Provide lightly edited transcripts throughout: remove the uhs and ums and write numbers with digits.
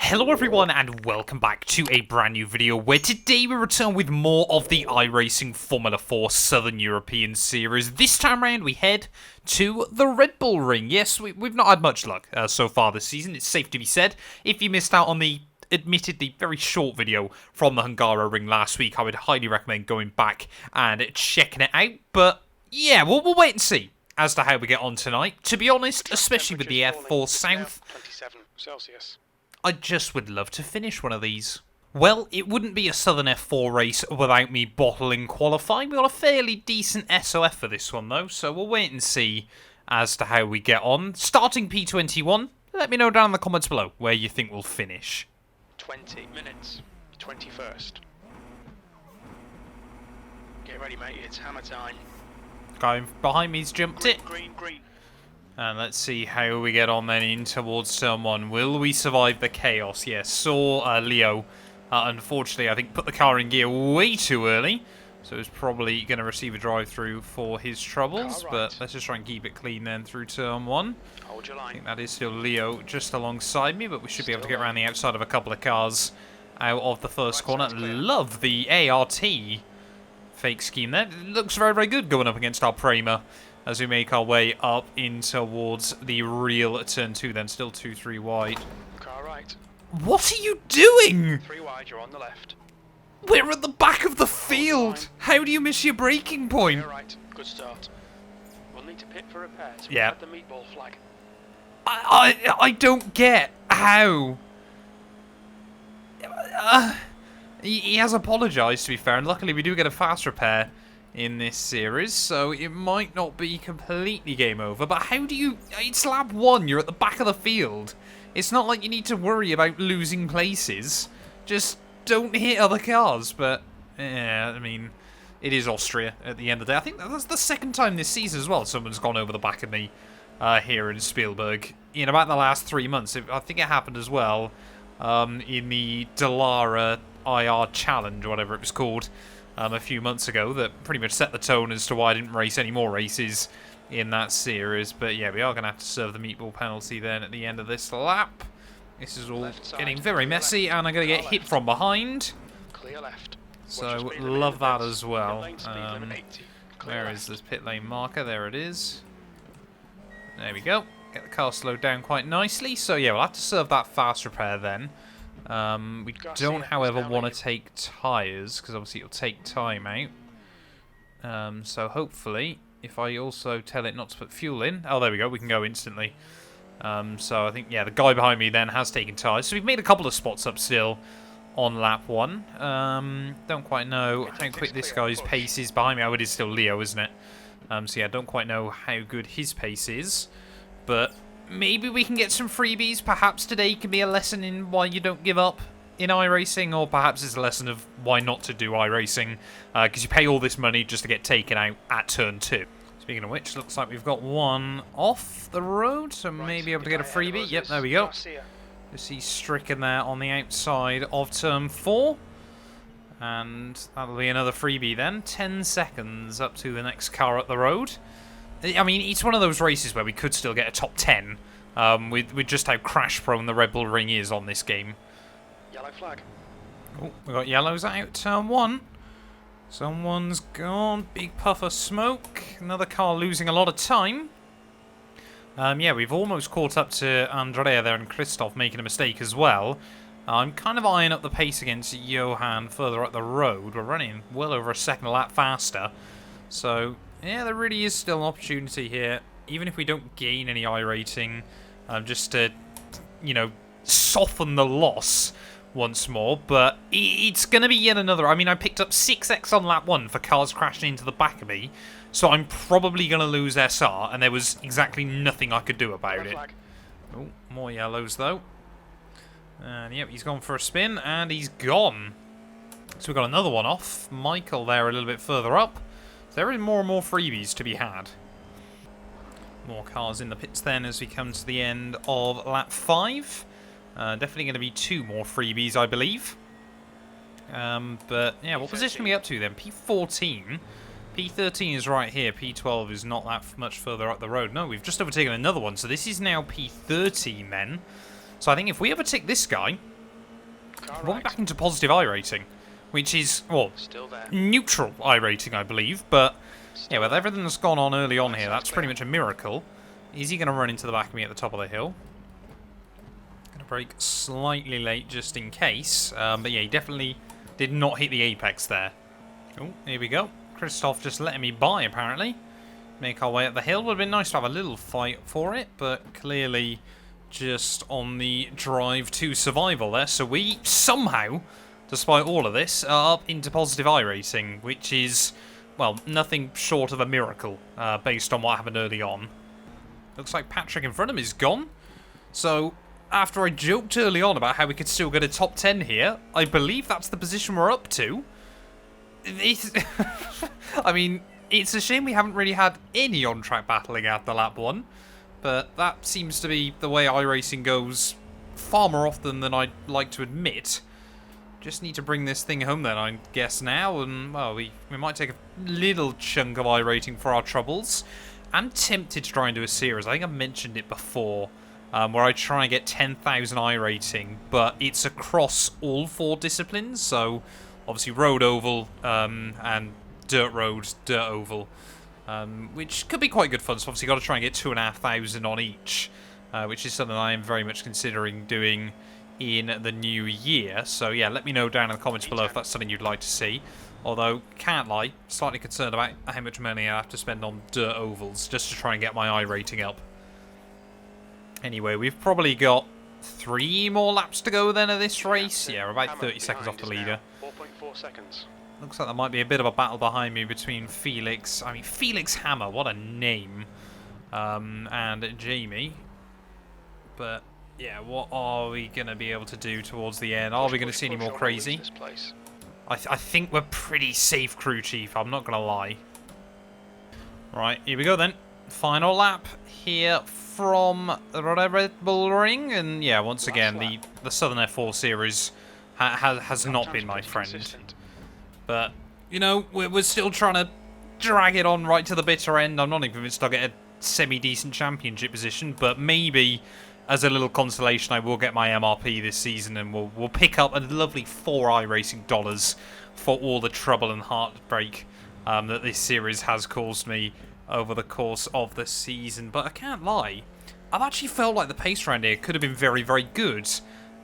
Hello everyone and welcome back to a brand new video where today we return with more of the iRacing Formula 4 Southern European Series. This time around we head to the Red Bull Ring. Yes, we've not had much luck so far this season, it's safe to be said. If you missed out on the admittedly very short video from the Hungaro Ring last week, I would highly recommend going back and checking it out. But yeah, we'll wait and see as to how we get on tonight. To be honest, especially with the F4 South, 27 Celsius. I just would love to finish one of these. Well, it wouldn't be a Southern F4 race without me bottling qualifying. We got a fairly decent SOF for this one though, so we'll wait and see as to how we get on. Starting P21, let me know down in the comments below where you think we'll finish. 20 minutes, 21st. Get ready, mate, it's hammer time. Guy behind me's jumped it. Green. And let's see how we get on then in towards turn one. Will we survive the chaos? Yes, saw Leo, unfortunately, I think put the car in gear way too early. So he's probably going to receive a drive-through for his troubles. Right. But let's just try and keep it clean then through turn one. Hold your I line. think that is still Leo just alongside me, but we should be able to get around the outside of a couple of cars out of the first corner. Love the ART fake scheme there. It looks very, very good going up against our Prema as we make our way up in towards the real turn two then. Still 2-3 wide. Car right. What are you doing? 3 wide, you're on the left. We're at the back of the field. How do you miss your braking point? You're right, good start. We'll need to pit for repairs. Yeah. The meatball flag. I don't get how. He has apologised, to be fair, and luckily we do get a fast repair in this series, so it might not be completely game over. But how do you... It's lap 1, you're at the back of the field. It's not like you need to worry about losing places. Just don't hit other cars. But, yeah, I mean, it is Austria at the end of the day. I think that's the second time this season as well someone's gone over the back of me here in Spielberg. In about the last 3 months. I think it happened as well in the Dallara IR Challenge, or whatever it was called, a few months ago, that pretty much set the tone as to why I didn't race any more races in that series. But yeah, we are going to have to serve the meatball penalty then at the end of this lap. This is all getting very messy, and I'm going to get hit from behind. Clear left. So love that as well. Where is this pit lane marker? There it is. There we go. Get the car slowed down quite nicely. So yeah, we'll have to serve that fast repair then. We don't, however, want to take tyres, because obviously it'll take time out. So hopefully, if I also tell it not to put fuel in... Oh, there we go, we can go instantly. So I think, yeah, the guy behind me then has taken tyres. So we've made a couple of spots up still on lap 1. Don't quite know how quick this guy's pace is behind me. Oh, it is still Leo, isn't it? So yeah, don't quite know how good his pace is. But... maybe we can get some freebies. Perhaps today can be a lesson in why you don't give up in iRacing, or perhaps it's a lesson of why not to do iRacing, because you pay all this money just to get taken out at turn 2. Speaking of which, looks like we've got one off the road, so maybe able to get a freebie. Yep, there we go. You see Stricken there on the outside of turn 4. And that'll be another freebie then. 10 seconds up to the next car up the road. I mean, it's one of those races where we could still get a top 10 with just how crash-prone the Red Bull Ring is on this game. Yellow flag. Oh, we got yellows out. Turn 1. Someone's gone. Big puff of smoke. Another car losing a lot of time. Yeah, we've almost caught up to Andrea there, and Christoph making a mistake as well. I'm kind of eyeing up the pace against Johan further up the road. We're running well over a second a lap faster. So... yeah, there really is still an opportunity here, even if we don't gain any I rating, just to, you know, soften the loss once more. But it's going to be yet another. I mean, I picked up 6x on lap 1 for cars crashing into the back of me, so I'm probably going to lose SR, and there was exactly nothing I could do about it. Oh, more yellows, though. And, yep, he's gone for a spin, and he's gone. So we've got another one off. Michael there a little bit further up. There is more and more freebies to be had. More cars in the pits then as we come to the end of lap 5. Definitely going to be 2 more freebies, I believe. But yeah, what position are we up to then? P14. P13 is right here. P12 is not that much further up the road. No, we've just overtaken another one. So this is now P13 then. So I think if we overtake this guy, One back into positive iRacing, which is, well, Still there. neutral iRacing, I believe. But, Still yeah, with there. everything that's gone on early on here, that's pretty much a miracle. Is he going to run into the back of me at the top of the hill? Going to brake slightly late just in case. But, yeah, he definitely did not hit the apex there. Oh, here we go. Christoph just letting me by, apparently. Make our way up the hill. Would have been nice to have a little fight for it, but clearly just on the drive to survival there. So we somehow, despite all of this, are up into positive iRacing, which is, well, nothing short of a miracle based on what happened early on. Looks like Patrick in front of me is gone. So after I joked early on about how we could still get a top 10 here, I believe that's the position we're up to. I mean, it's a shame we haven't really had any on-track battling at the lap 1, but that seems to be the way iRacing goes far more often than I'd like to admit. Just need to bring this thing home then, I guess, now, and, well, we might take a little chunk of iRacing for our troubles. I'm tempted to try and do a series. I think I mentioned it before, where I try and get 10,000 iRating, but it's across all 4 disciplines, so obviously road, oval, and dirt road, dirt oval, which could be quite good fun. So obviously got to try and get 2,500 on each, which is something I am very much considering doing in the new year. So yeah, let me know down in the comments below if that's something you'd like to see. Although, can't lie, slightly concerned about how much money I have to spend on dirt ovals just to try and get my iRating up. Anyway, we've probably got 3 more laps to go then of this race. Yeah, we're about 30 seconds off the leader. 4.4 seconds. Looks like there might be a bit of a battle behind me between Felix. I mean, Felix Hammer, what a name. And Jamie. But, yeah, what are we going to be able to do towards the end? Are we going to see any more crazy? I think we're pretty safe, crew chief. I'm not going to lie. Right, here we go then. Final lap here from the Red Bull Ring. And, yeah, once again, the Southern F4 Series has not been my friend. But, you know, we're still trying to drag it on right to the bitter end. I'm not even convinced I'll get a semi-decent championship position, but maybe as a little consolation I will get my MRP this season and we'll pick up a lovely 4 iRacing dollars for all the trouble and heartbreak that this series has caused me over the course of the season. But I can't lie, I've actually felt like the pace around here could have been very, very good.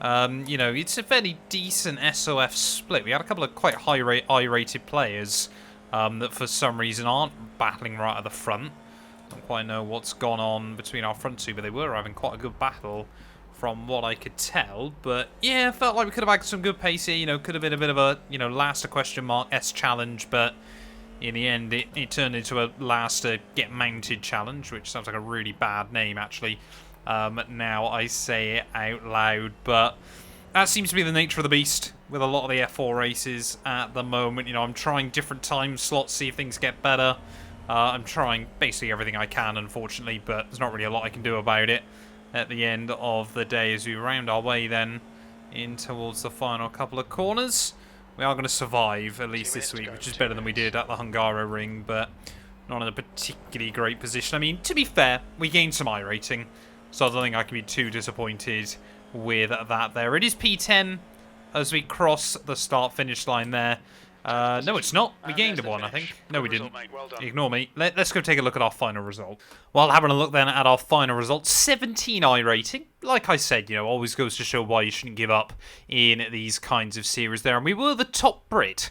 You know, it's a fairly decent SOF split. We had a couple of quite high I-rated players that for some reason aren't battling right at the front. Don't quite know what's gone on between our front 2, but they were having quite a good battle from what I could tell. But yeah, felt like we could have had some good pace here. You know, could have been a bit of a, you know, last a question mark S challenge, but in the end it turned into a last get mounted challenge, which sounds like a really bad name actually. Now I say it out loud, but that seems to be the nature of the beast with a lot of the F4 races at the moment. You know, I'm trying different time slots, see if things get better. I'm trying basically everything I can, unfortunately, but there's not really a lot I can do about it at the end of the day as we round our way then in towards the final couple of corners. We are going to survive, at least this week, which is better than we did at the Hungaroring, but not in a particularly great position. I mean, to be fair, we gained some iRating, so I don't think I can be too disappointed with that there. It is P10 as we cross the start-finish line there. No, it's not. We gained one, I think. No, we didn't. Ignore me. Let's go take a look at our final result. Well, having a look then at our final result, 17 iRating. Like I said, you know, always goes to show why you shouldn't give up in these kinds of series there. And we were the top Brit,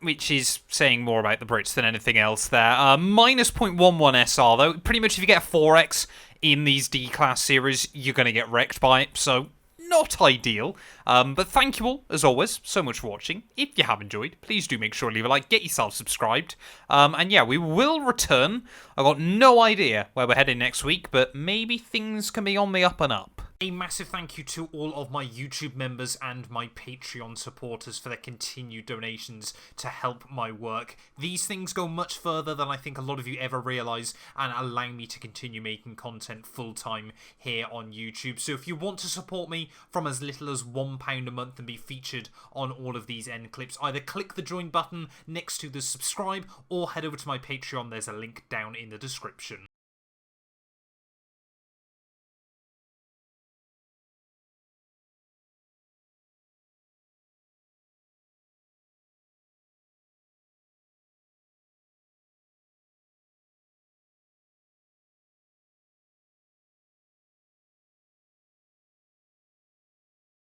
which is saying more about the Brits than anything else there. Minus 0.11 SR, though. Pretty much if you get a 4X in these D-Class series, you're going to get wrecked by it. So not ideal, but thank you all, as always, so much for watching. If you have enjoyed, please do make sure to leave a like, get yourself subscribed, and yeah, we will return. I've got no idea where we're heading next week, but maybe things can be on the up and up. A massive thank you to all of my YouTube members and my Patreon supporters for their continued donations to help my work. These things go much further than I think a lot of you ever realise and allow me to continue making content full-time here on YouTube. So if you want to support me from as little as £1 a month and be featured on all of these end clips, either click the join button next to the subscribe or head over to my Patreon. There's a link down in the description.